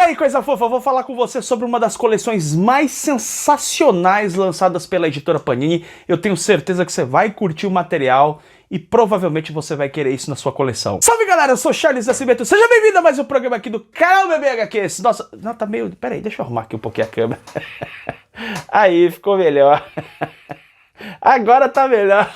aí, coisa fofa, eu vou falar com você sobre uma das coleções mais sensacionais lançadas pela editora Panini. Eu tenho certeza que você vai curtir o material e provavelmente você vai querer isso na sua coleção. Salve galera, eu sou Charles Nascimento, seja bem-vindo a mais um programa aqui do canal BBHQ. Nossa, não, tá meio... Peraí, deixa eu arrumar aqui um pouquinho a câmera. Aí, ficou melhor. Agora tá melhor.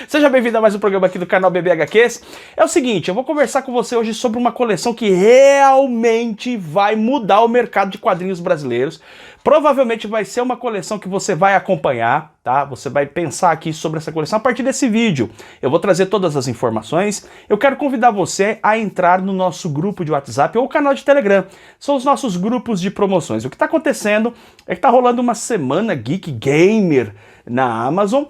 Seja bem-vindo a mais um programa aqui do canal BBHQs. É o seguinte, eu vou conversar com você hoje sobre uma coleção que realmente vai mudar o mercado de quadrinhos brasileiros. Provavelmente vai ser uma coleção que você vai acompanhar, tá? Você vai pensar aqui sobre essa coleção a partir desse vídeo. Eu vou trazer todas as informações. Eu quero convidar você a entrar no nosso grupo de WhatsApp ou canal de Telegram. São os nossos grupos de promoções. O que tá acontecendo é que tá rolando uma semana Geek Gamer na Amazon,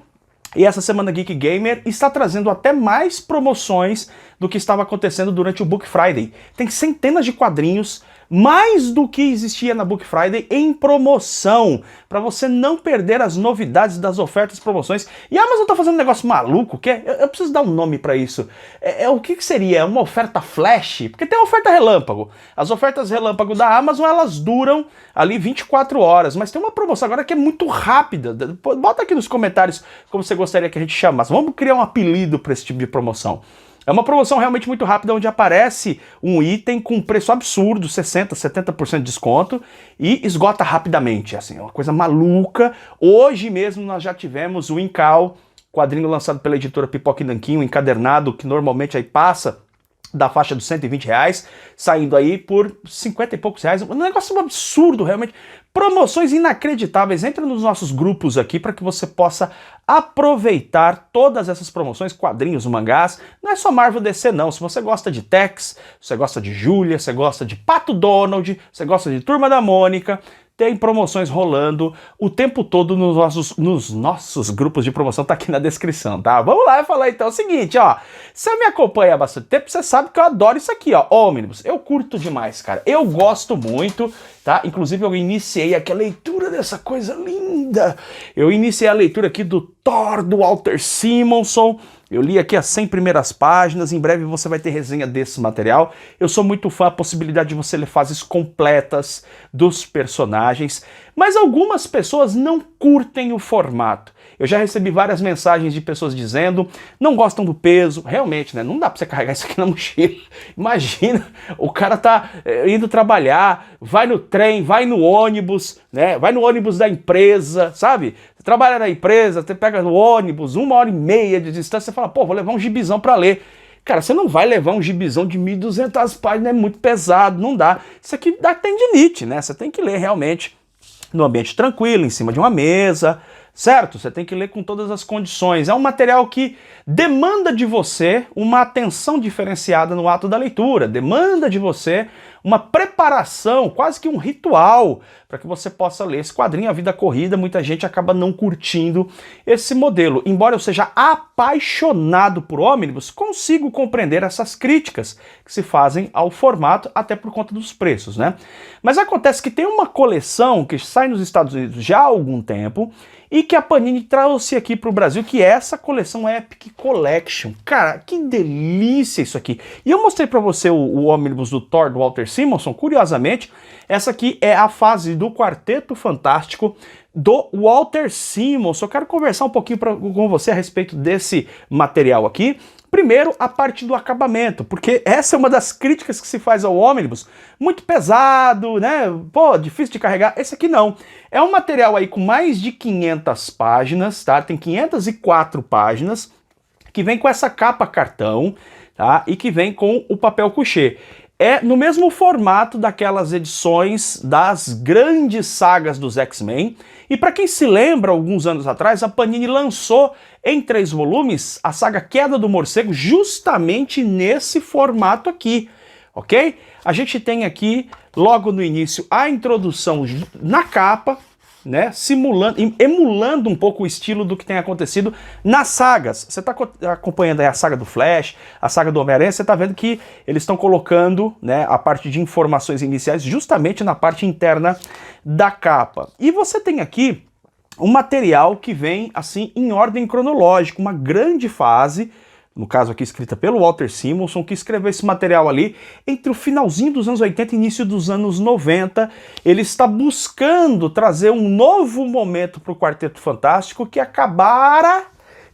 e essa Semana Geek Gamer está trazendo até mais promoções do que estava acontecendo durante o Book Friday. Tem centenas de quadrinhos, mais do que existia na Book Friday, em promoção, para você não perder as novidades das ofertas e promoções. E a Amazon tá fazendo um negócio maluco, que é, eu preciso dar um nome para isso. O que seria? Uma oferta flash? Porque tem uma oferta relâmpago. As ofertas relâmpago da Amazon, elas duram ali 24 horas, mas tem uma promoção agora que é muito rápida. Bota aqui nos comentários como você gostaria que a gente chamasse. Vamos criar um apelido para esse tipo de promoção. É uma promoção realmente muito rápida, onde aparece um item com preço absurdo, 60%, 70% de desconto, e esgota rapidamente, assim, é uma coisa maluca. Hoje mesmo nós já tivemos o Incal, quadrinho lançado pela editora Pipoca e Nanquim, um encadernado que normalmente aí passa da faixa dos R$120, saindo aí por 50 e poucos reais, um negócio absurdo realmente, promoções inacreditáveis. Entra nos nossos grupos aqui para que você possa aproveitar todas essas promoções, quadrinhos, mangás, não é só Marvel DC não, se você gosta de Tex, você gosta de Júlia, você gosta de Pato Donald, você gosta de Turma da Mônica, tem promoções rolando o tempo todo nos nossos grupos de promoção, tá aqui na descrição, tá? Vamos lá falar então o seguinte, ó. Você me acompanha há bastante tempo, você sabe que eu adoro isso aqui, ó. Omnibus, eu curto demais, cara. Eu gosto muito, tá? Inclusive eu iniciei aqui a leitura dessa coisa linda. Eu iniciei a leitura aqui do Thor, do Walter Simonson. Eu li aqui as 100 primeiras páginas, em breve você vai ter resenha desse material. Eu sou muito fã da possibilidade de você ler fases completas dos personagens, mas algumas pessoas não curtem o formato. Eu já recebi várias mensagens de pessoas dizendo, não gostam do peso, realmente, né? Não dá pra você carregar isso aqui na mochila. Imagina, o cara tá indo trabalhar, vai no trem, vai no ônibus, né? Vai no ônibus da empresa, sabe? Você trabalha na empresa, você pega no ônibus, 1h30 de distância, você fala, pô, vou levar um gibizão pra ler. Cara, você não vai levar um gibizão de 1.200 páginas, é muito pesado, não dá. Isso aqui dá tendinite, né? Você tem que ler realmente no ambiente tranquilo, em cima de uma mesa, certo? Você tem que ler com todas as condições. É um material que demanda de você uma atenção diferenciada no ato da leitura, demanda de você uma preparação, quase que um ritual, para que você possa ler esse quadrinho. A vida corrida, muita gente acaba não curtindo esse modelo. Embora eu seja apaixonado por Omnibus, consigo compreender essas críticas que se fazem ao formato, até por conta dos preços, né? Mas acontece que tem uma coleção que sai nos Estados Unidos já há algum tempo, e que a Panini trouxe aqui para o Brasil, que é essa coleção Epic Collection. Cara, que delícia isso aqui. E eu mostrei para você o Omnibus do Thor, do Walter Simonson. Curiosamente, essa aqui é a fase do Quarteto Fantástico do Walter Simonson. Eu quero conversar um pouquinho com você a respeito desse material aqui. Primeiro, a parte do acabamento, porque essa é uma das críticas que se faz ao Omnibus, muito pesado, né? Pô, difícil de carregar. Esse aqui não. É um material aí com mais de 500 páginas, tá? Tem 504 páginas, que vem com essa capa cartão, tá? E que vem com o papel couché. É no mesmo formato daquelas edições das grandes sagas dos X-Men. E para quem se lembra, alguns anos atrás, a Panini lançou em 3 volumes a saga Queda do Morcego justamente nesse formato aqui, ok? A gente tem aqui, logo no início, a introdução na capa, né, emulando um pouco o estilo do que tem acontecido nas sagas. Você está acompanhando aí a saga do Flash, a saga do Homem-Aranha, você está vendo que eles estão colocando, né, a parte de informações iniciais justamente na parte interna da capa. E você tem aqui um material que vem assim em ordem cronológica, uma grande fase no caso aqui escrita pelo Walter Simonson, que escreveu esse material ali entre o finalzinho dos anos 80 e início dos anos 90. Ele está buscando trazer um novo momento para o Quarteto Fantástico, que acabara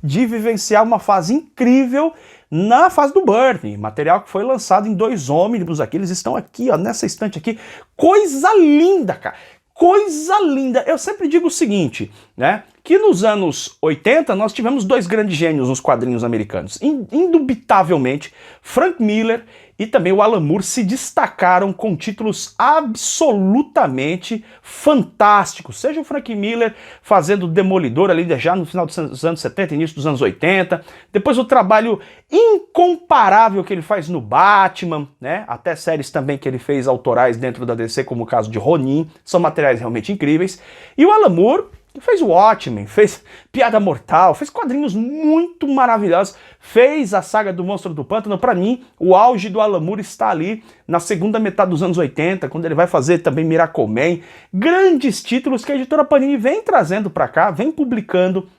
de vivenciar uma fase incrível na fase do Byrne, material que foi lançado em 2 ônibus aqui, eles estão aqui, ó, nessa estante aqui, coisa linda, cara, coisa linda. Eu sempre digo o seguinte, né, que nos anos 80 nós tivemos 2 grandes gênios nos quadrinhos americanos, indubitavelmente, Frank Miller e também o Alan Moore se destacaram com títulos absolutamente fantásticos. Seja o Frank Miller fazendo Demolidor ali já no final dos anos 70, início dos anos 80, depois o trabalho incomparável que ele faz no Batman, né? Até séries também que ele fez autorais dentro da DC, como o caso de Ronin, são materiais realmente incríveis. E o Alan Moore fez o Watchmen, fez Piada Mortal, fez quadrinhos muito maravilhosos, fez a saga do Monstro do Pântano. Pra mim, o auge do Alan Moore está ali na segunda metade dos anos 80, quando ele vai fazer também Miracle Man, grandes títulos que a editora Panini vem trazendo pra cá, vem publicando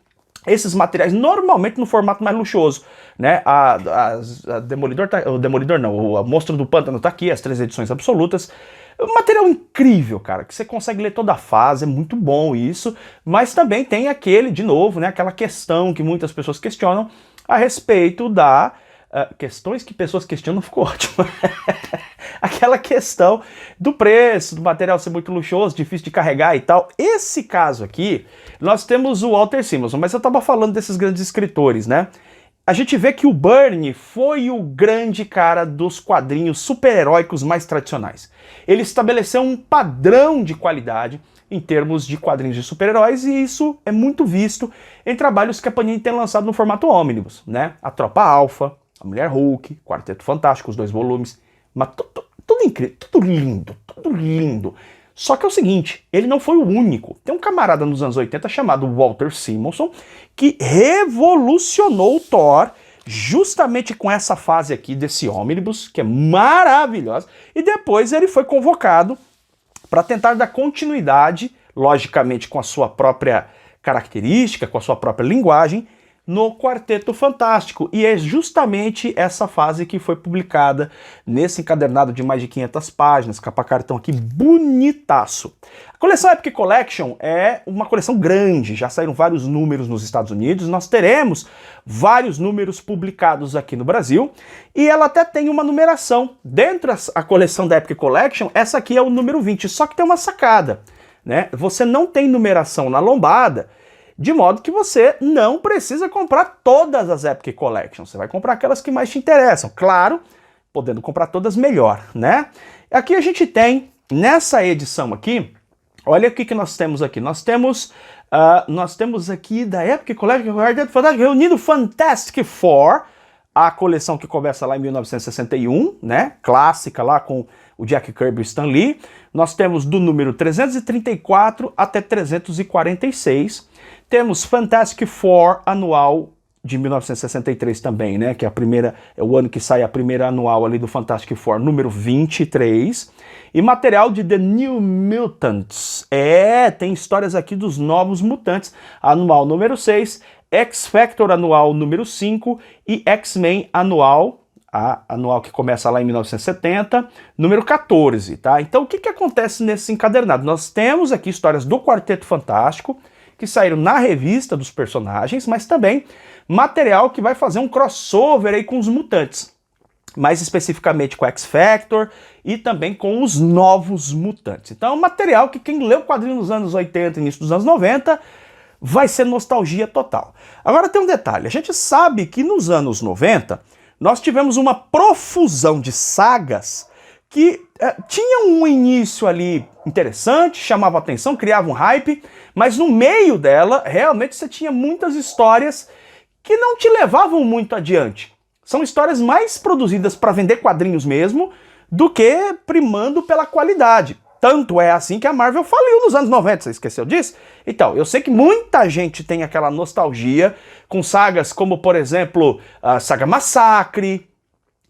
esses materiais normalmente no formato mais luxuoso, né? A Demolidor, o Demolidor não, o Monstro do Pântano tá aqui, as 3 edições absolutas. Um material incrível, cara, que você consegue ler toda a fase, é muito bom isso, mas também tem aquele, de novo, né, aquela questão que muitas pessoas questionam a respeito da... questões que pessoas questionam ficou ótimo. Aquela questão do preço, do material ser muito luxuoso, difícil de carregar e tal. Esse caso aqui, nós temos o Walter Simonson, mas eu tava falando desses grandes escritores, né? A gente vê que o Byrne foi o grande cara dos quadrinhos super-heróicos mais tradicionais. Ele estabeleceu um padrão de qualidade em termos de quadrinhos de super-heróis, e isso é muito visto em trabalhos que a Panini tem lançado no formato ônibus, né? A Tropa Alpha, a Mulher Hulk, Quarteto Fantástico, os 2 volumes, mas tudo incrível, tudo lindo, tudo lindo. Só que é o seguinte, ele não foi o único. Tem um camarada nos anos 80 chamado Walter Simonson que revolucionou o Thor justamente com essa fase aqui desse ônibus, que é maravilhosa, e depois ele foi convocado para tentar dar continuidade, logicamente com a sua própria característica, com a sua própria linguagem, no Quarteto Fantástico, e é justamente essa fase que foi publicada nesse encadernado de mais de 500 páginas, capa cartão aqui bonitaço. A coleção Epic Collection é uma coleção grande, já saíram vários números nos Estados Unidos, nós teremos vários números publicados aqui no Brasil, e ela até tem uma numeração. Dentro da coleção da Epic Collection, essa aqui é o número 20, só que tem uma sacada, né? Você não tem numeração na lombada, de modo que você não precisa comprar todas as Epic Collections. Você vai comprar aquelas que mais te interessam. Claro, podendo comprar todas melhor, né? Aqui a gente tem, nessa edição aqui, olha o que nós temos aqui. Nós temos aqui da Epic Collection, reunindo Fantastic Four, a coleção que começa lá em 1961, né? Clássica lá com o Jack Kirby e o Stan Lee. Nós temos do número 334 até 346. Temos Fantastic Four anual de 1963 também, né? Que é o ano que sai a primeira anual ali do Fantastic Four, número 23. E material de The New Mutants. Tem histórias aqui dos Novos Mutantes, anual número 6, X-Factor anual número 5 e X-Men anual, anual que começa lá em 1970, número 14, tá? Então o que acontece nesse encadernado? Nós temos aqui histórias do Quarteto Fantástico, que saíram na revista dos personagens, mas também material que vai fazer um crossover aí com os mutantes, mais especificamente com X-Factor e também com os Novos Mutantes. Então é um material que quem leu o quadrinho nos anos 80 e início dos anos 90 vai ser nostalgia total. Agora tem um detalhe, a gente sabe que nos anos 90 nós tivemos uma profusão de sagas que tinham um início ali interessante, chamava atenção, criava um hype, mas no meio dela, realmente você tinha muitas histórias que não te levavam muito adiante. São histórias mais produzidas para vender quadrinhos mesmo, do que primando pela qualidade. Tanto é assim que a Marvel faliu nos anos 90, você esqueceu disso? Então, eu sei que muita gente tem aquela nostalgia com sagas como, por exemplo, a saga Massacre,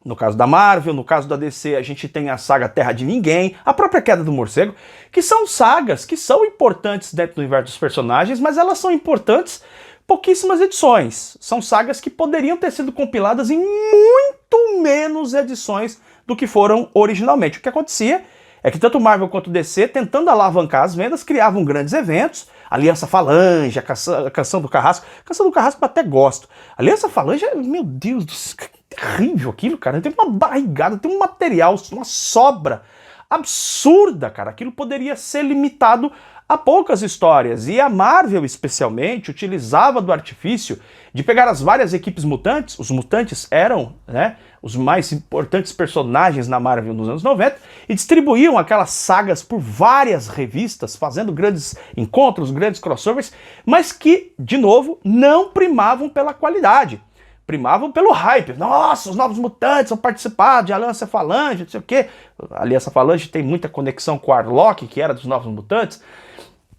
no caso da Marvel, no caso da DC, a gente tem a saga Terra de Ninguém, a própria Queda do Morcego, que são sagas que são importantes dentro do universo dos personagens, mas elas são importantes pouquíssimas edições. São sagas que poderiam ter sido compiladas em muito menos edições do que foram originalmente. O que acontecia é que tanto Marvel quanto DC, tentando alavancar as vendas, criavam grandes eventos. Aliança Falange, a Canção do Carrasco. A Canção do Carrasco eu até gosto. Aliança Falange, meu Deus do céu, que terrível aquilo, cara. Tem uma barrigada, tem um material, uma sobra absurda, cara. Aquilo poderia ser limitado a poucas histórias. E a Marvel, especialmente, utilizava do artifício de pegar as várias equipes mutantes. Os mutantes eram, né, os mais importantes personagens na Marvel nos anos 90, e distribuíam aquelas sagas por várias revistas, fazendo grandes encontros, grandes crossovers, mas que, de novo, não primavam pela qualidade. Primavam pelo hype. Nossa, os Novos Mutantes vão participar de Aliança Falange, não sei o quê. A Aliança Falange tem muita conexão com o Arlok, que era dos Novos Mutantes.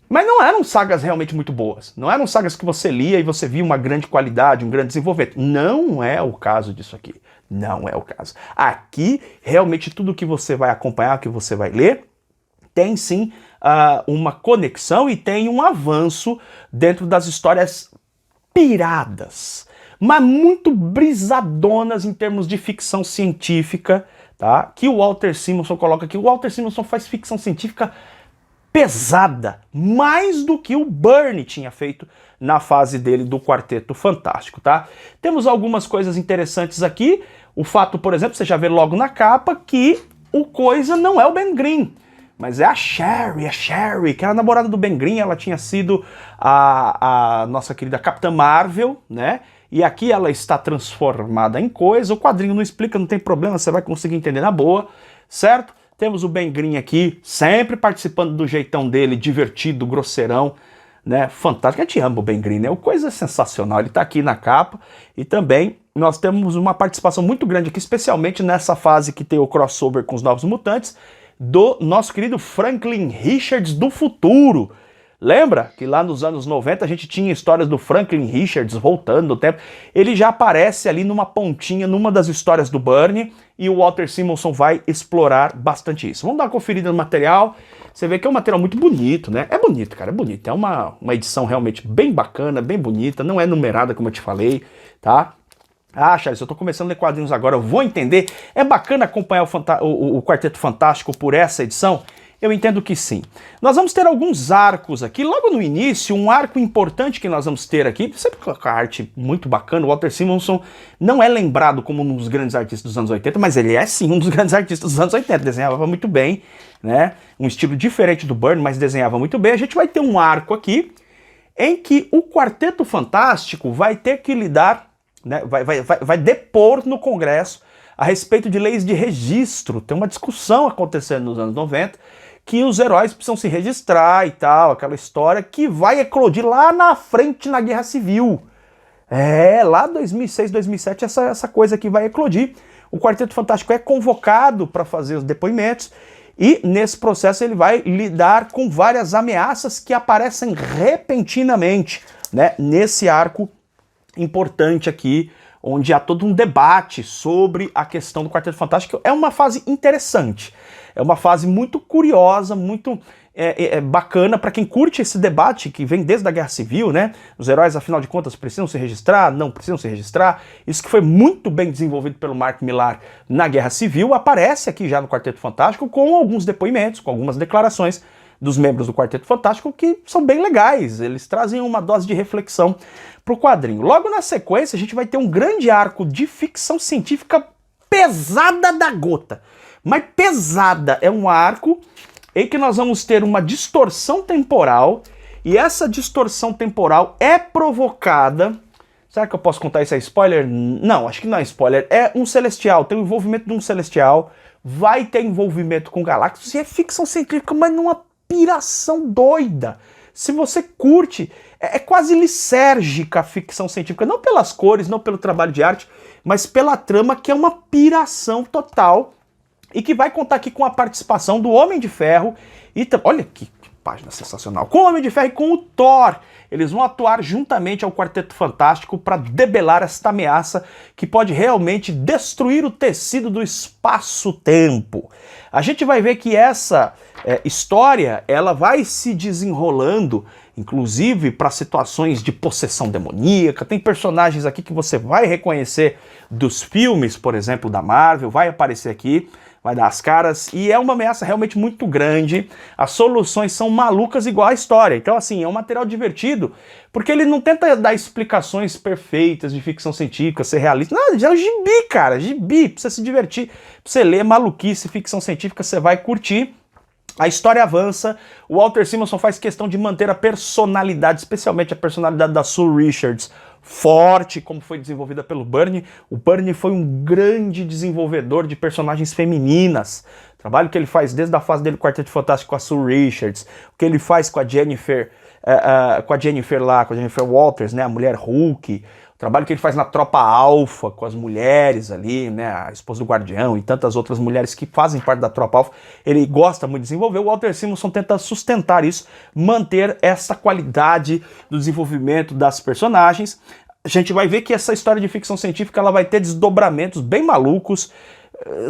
Mas não eram sagas realmente muito boas. Não eram sagas que você lia e você via uma grande qualidade, um grande desenvolvimento. Não é o caso disso aqui. Não é o caso. Aqui, realmente, tudo que você vai acompanhar, que você vai ler, tem sim uma conexão e tem um avanço dentro das histórias piradas, mas muito brisadonas em termos de ficção científica, tá? Que o Walter Simonson coloca aqui. O Walter Simonson faz ficção científica pesada, mais do que o Byrne tinha feito na fase dele do Quarteto Fantástico, tá? Temos algumas coisas interessantes aqui. O fato, por exemplo, você já vê logo na capa que o Coisa não é o Ben Grimm, mas é a Sherry, que era a namorada do Ben Grimm. Ela tinha sido a nossa querida Capitã Marvel, né? E aqui ela está transformada em Coisa. O quadrinho não explica, não tem problema, você vai conseguir entender na boa, certo? Temos o Ben Grimm aqui, sempre participando do jeitão dele, divertido, grosseirão, né? Fantástico. A gente ama o Ben Grimm, né? O Coisa é sensacional, ele tá aqui na capa. E também nós temos uma participação muito grande aqui, especialmente nessa fase que tem o crossover com os Novos Mutantes, do nosso querido Franklin Richards do futuro. Lembra que lá nos anos 90 a gente tinha histórias do Franklin Richards voltando no tempo? Ele já aparece ali numa pontinha, numa das histórias do Byrne, e o Walter Simonson vai explorar bastante isso. Vamos dar uma conferida no material. Você vê que é um material muito bonito, né? É bonito, cara, é bonito. É uma edição realmente bem bacana, bem bonita. Não é numerada, como eu te falei, tá? Ah, Charles, eu tô começando a ler quadrinhos agora, eu vou entender. É bacana acompanhar o Quarteto Fantástico por essa edição? Eu entendo que sim. Nós vamos ter alguns arcos aqui. Logo no início, um arco importante que nós vamos ter aqui, sempre com a arte muito bacana. O Walter Simonson não é lembrado como um dos grandes artistas dos anos 80, mas ele é sim um dos grandes artistas dos anos 80. Desenhava muito bem, né? Um estilo diferente do Byrne, mas desenhava muito bem. A gente vai ter um arco aqui em que o Quarteto Fantástico vai ter que lidar, né? Vai depor no Congresso a respeito de leis de registro. Tem uma discussão acontecendo nos anos 90 que os heróis precisam se registrar e tal, aquela história que vai eclodir lá na frente na Guerra Civil. Lá 2006, 2007, essa coisa que vai eclodir. O Quarteto Fantástico é convocado para fazer os depoimentos e nesse processo ele vai lidar com várias ameaças que aparecem repentinamente, né, nesse arco importante aqui, onde há todo um debate sobre a questão do Quarteto Fantástico. É uma fase interessante, é uma fase muito curiosa, muito bacana para quem curte esse debate que vem desde a Guerra Civil, né? Os heróis, afinal de contas, precisam se registrar? Não precisam se registrar? Isso que foi muito bem desenvolvido pelo Mark Millar na Guerra Civil, aparece aqui já no Quarteto Fantástico com alguns depoimentos, com algumas declarações dos membros do Quarteto Fantástico que são bem legais. Eles trazem uma dose de reflexão para o quadrinho. Logo na sequência, a gente vai ter um grande arco de ficção científica pesada da gota. Mas pesada, é um arco em que nós vamos ter uma distorção temporal, e essa distorção temporal é provocada... Será que eu posso contar isso? É spoiler? Não, acho que não é spoiler. É um celestial, tem o envolvimento de um celestial, vai ter envolvimento com galáxias, e é ficção científica, mas numa piração doida. Se você curte, é quase lisérgica a ficção científica, não pelas cores, não pelo trabalho de arte, mas pela trama, que é uma piração total, e que vai contar aqui com a participação do Homem de Ferro, e olha que página sensacional, com o Homem de Ferro e com o Thor. Eles vão atuar juntamente ao Quarteto Fantástico para debelar esta ameaça que pode realmente destruir o tecido do espaço-tempo. A gente vai ver que essa história ela vai se desenrolando inclusive para situações de possessão demoníaca. Tem personagens aqui que você vai reconhecer dos filmes, por exemplo, da Marvel, vai aparecer aqui, vai dar as caras, e é uma ameaça realmente muito grande. As soluções são malucas igual a história. Então, assim, é um material divertido, porque ele não tenta dar explicações perfeitas de ficção científica, ser realista. Não, já é um gibi, cara, gibi, pra você se divertir, pra você ler maluquice, ficção científica, você vai curtir. A história avança, o Walter Simonson faz questão de manter a personalidade, especialmente a personalidade da Sue Richards, forte, como foi desenvolvida pelo Byrne. O Byrne foi um grande desenvolvedor de personagens femininas. O trabalho que ele faz desde a fase dele, Quarteto Fantástico, com a Sue Richards, o que ele faz com a Jennifer, com a Jennifer Walters, né, a mulher Hulk, o trabalho que ele faz na Tropa Alpha, com as mulheres ali, né, a esposa do Guardião e tantas outras mulheres que fazem parte da Tropa Alpha, ele gosta muito de desenvolver. O Walter Simonson tenta sustentar isso, manter essa qualidade do desenvolvimento das personagens. A gente vai ver que essa história de ficção científica ela vai ter desdobramentos bem malucos.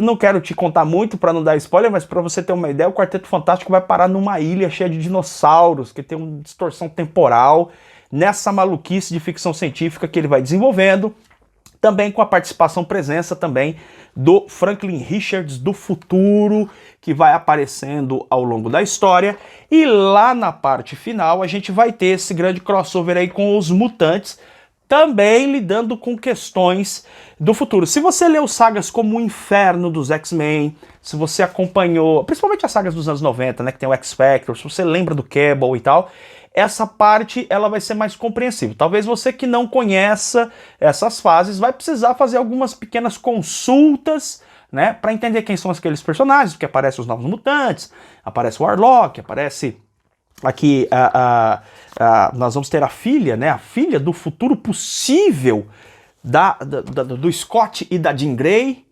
Não quero te contar muito para não dar spoiler, mas para você ter uma ideia, o Quarteto Fantástico vai parar numa ilha cheia de dinossauros, que tem uma distorção temporal, nessa maluquice de ficção científica que ele vai desenvolvendo, também com a participação, presença também do Franklin Richards do futuro, que vai aparecendo ao longo da história, e lá na parte final a gente vai ter esse grande crossover aí com os mutantes, também lidando com questões do futuro. Se você leu sagas como o Inferno dos X-Men, se você acompanhou, principalmente as sagas dos anos 90, né, que tem o X-Factor, se você lembra do Cable e tal, essa parte ela vai ser mais compreensível. Talvez você que não conheça essas fases vai precisar fazer algumas pequenas consultas, né, para entender quem são aqueles personagens, porque aparecem os novos mutantes, aparece o Warlock, aparece aqui nós vamos ter a filha, né, a filha do futuro possível do Scott e da Jean Grey,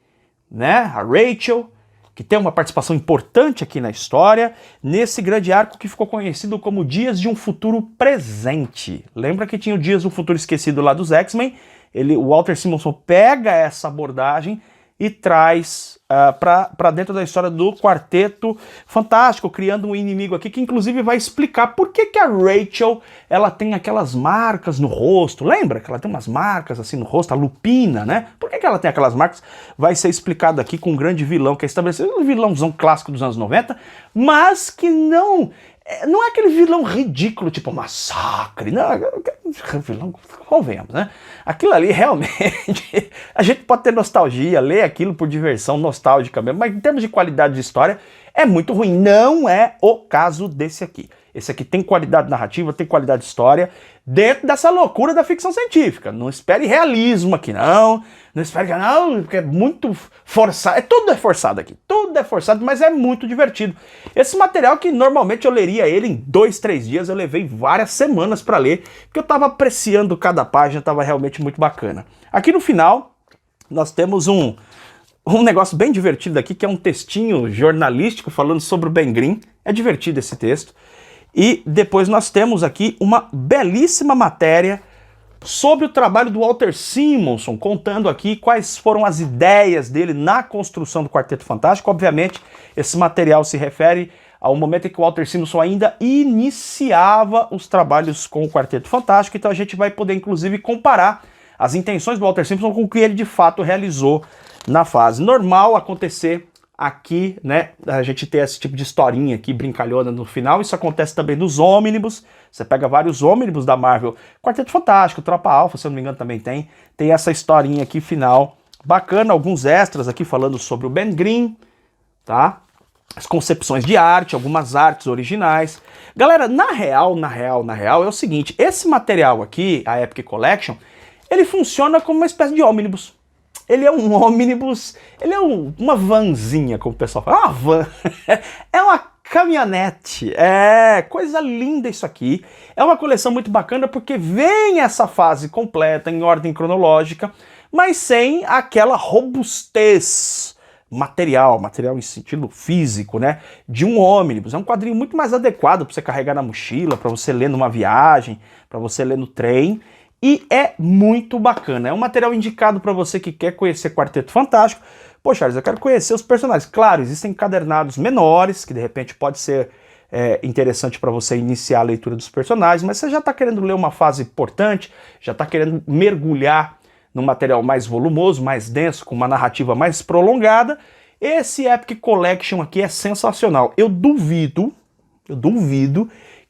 né, a Rachel, que tem uma participação importante aqui na história, nesse grande arco que ficou conhecido como Dias de um Futuro Presente. Lembra que tinha o Dias do Futuro Esquecido lá dos X-Men? O Walter Simonson pega essa abordagem e traz para dentro da história do Quarteto Fantástico, criando um inimigo aqui que inclusive vai explicar por que a Rachel ela tem aquelas marcas no rosto. Lembra que ela tem umas marcas assim no rosto, a Lupina, né? Por que ela tem aquelas marcas? Vai ser explicado aqui com um grande vilão que é estabelecido, um vilãozão clássico dos anos 90, mas que não é aquele vilão ridículo, tipo Massacre, não, vilão, convenhamos, né? Aquilo ali realmente, a gente pode ter nostalgia, ler aquilo por diversão nostálgica mesmo, mas em termos de qualidade de história, é muito ruim. Não é o caso desse aqui. Esse aqui tem qualidade narrativa, tem qualidade de história, dentro dessa loucura da ficção científica. Não espere realismo aqui, não. Não espere que não, porque é muito forçado. Tudo é forçado aqui. Tudo é forçado, mas é muito divertido. Esse material que normalmente eu leria ele em 2, 3 dias, eu levei várias semanas para ler, porque eu estava apreciando cada página, estava realmente muito bacana. Aqui no final, nós temos um negócio bem divertido aqui, que é um textinho jornalístico falando sobre o Ben Grimm. É divertido esse texto. E depois nós temos aqui uma belíssima matéria sobre o trabalho do Walter Simonson, contando aqui quais foram as ideias dele na construção do Quarteto Fantástico. Obviamente, esse material se refere ao momento em que o Walter Simonson ainda iniciava os trabalhos com o Quarteto Fantástico, então a gente vai poder, inclusive, comparar as intenções do Walter Simonson com o que ele, de fato, realizou na fase. Normal acontecer aqui, né, a gente ter esse tipo de historinha aqui, brincalhona no final. Isso acontece também nos ônibus. Você pega vários ônibus da Marvel, Quarteto Fantástico, Tropa Alpha, se eu não me engano também tem essa historinha aqui final bacana, alguns extras aqui falando sobre o Ben Grimm, tá? As concepções de arte, algumas artes originais. Galera, na real é o seguinte, esse material aqui, a Epic Collection, ele funciona como uma espécie de ônibus. Ele é um ônibus, ele é uma vanzinha, como o pessoal fala. É uma van, é uma caminhonete. É coisa linda isso aqui. É uma coleção muito bacana porque vem essa fase completa em ordem cronológica, mas sem aquela robustez material em sentido físico, né, de um ônibus. É um quadrinho muito mais adequado para você carregar na mochila, para você ler numa viagem, para você ler no trem. E é muito bacana, é um material indicado para você que quer conhecer Quarteto Fantástico. Pô, Charles, eu quero conhecer os personagens. Claro, existem encadernados menores, que de repente pode ser interessante para você iniciar a leitura dos personagens, mas você já está querendo ler uma fase importante, já está querendo mergulhar num material mais volumoso, mais denso, com uma narrativa mais prolongada, esse Epic Collection aqui é sensacional. Eu duvido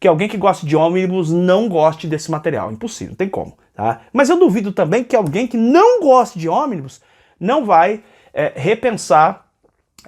que alguém que gosta de Omnibus não goste desse material. Impossível, não tem como. Tá? Mas eu duvido também que alguém que não goste de Omnibus não vai repensar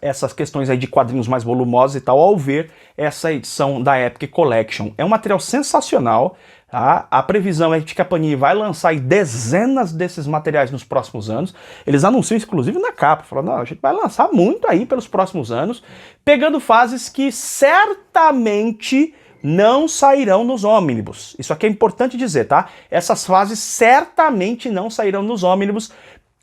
essas questões aí de quadrinhos mais volumosos e tal ao ver essa edição da Epic Collection. É um material sensacional. Tá? A previsão é de que a Panini vai lançar aí dezenas desses materiais nos próximos anos. Eles anunciam inclusive na capa, falando, não, a gente vai lançar muito aí pelos próximos anos, pegando fases que certamente não sairão nos Omnibus. Isso aqui é importante dizer, tá? Essas fases certamente não sairão nos Omnibus,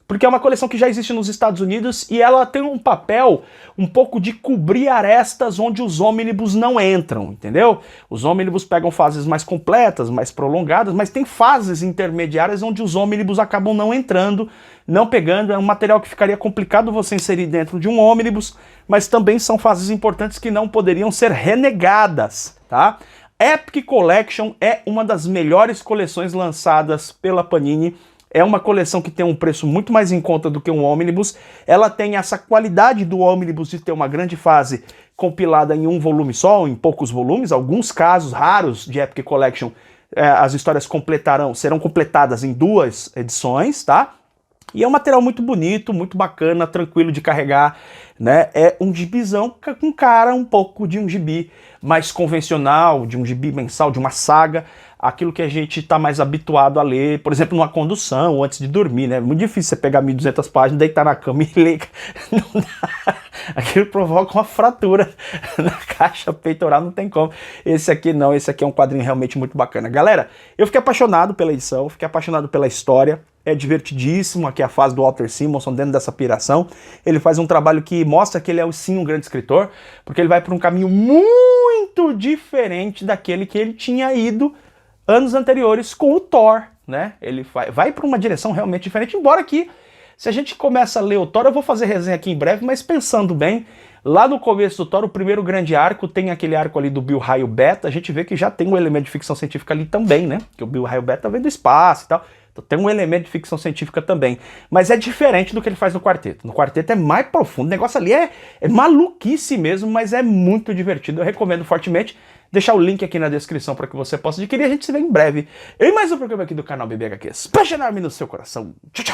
porque é uma coleção que já existe nos Estados Unidos e ela tem um papel um pouco de cobrir arestas onde os Omnibus não entram, entendeu? Os Omnibus pegam fases mais completas, mais prolongadas, mas tem fases intermediárias onde os Omnibus acabam não entrando, não pegando. É um material que ficaria complicado você inserir dentro de um Omnibus, mas também são fases importantes que não poderiam ser renegadas, tá? Epic Collection é uma das melhores coleções lançadas pela Panini. É uma coleção que tem um preço muito mais em conta do que um Omnibus. Ela tem essa qualidade do Omnibus de ter uma grande fase compilada em um volume só, ou em poucos volumes. Alguns casos raros de Epic Collection, as histórias serão completadas em 2 edições, tá? E é um material muito bonito, muito bacana, tranquilo de carregar, né? É um gibizão com cara um pouco de um gibi mais convencional, de um gibi mensal, de uma saga, aquilo que a gente está mais habituado a ler, por exemplo, numa condução ou antes de dormir, né? É muito difícil você pegar 1.200 páginas, deitar na cama e ler. Não dá. Aquilo provoca uma fratura na caixa peitoral, não tem como. Esse aqui não, esse aqui é um quadrinho realmente muito bacana. Galera, eu fiquei apaixonado pela edição, fiquei apaixonado pela história. É divertidíssimo, aqui é a fase do Walter Simonson dentro dessa piração. Ele faz um trabalho que mostra que ele é sim um grande escritor, porque ele vai por um caminho muito diferente daquele que ele tinha ido anos anteriores com o Thor, né? Ele vai para uma direção realmente diferente, embora que, se a gente começa a ler o Thor, eu vou fazer resenha aqui em breve, mas pensando bem, lá no começo do Thor, o primeiro grande arco, tem aquele arco ali do Bill Raio Beta, a gente vê que já tem um elemento de ficção científica ali também, né? Que o Bill Raio Beta vem do espaço e tal. Então tem um elemento de ficção científica também. Mas é diferente do que ele faz no Quarteto. No Quarteto é mais profundo. O negócio ali é maluquice mesmo, mas é muito divertido. Eu recomendo fortemente. Deixar o link aqui na descrição para que você possa adquirir. A gente se vê em breve em mais um programa aqui do canal BB HQs. Beijo enorme no seu coração. Tchau, tchau.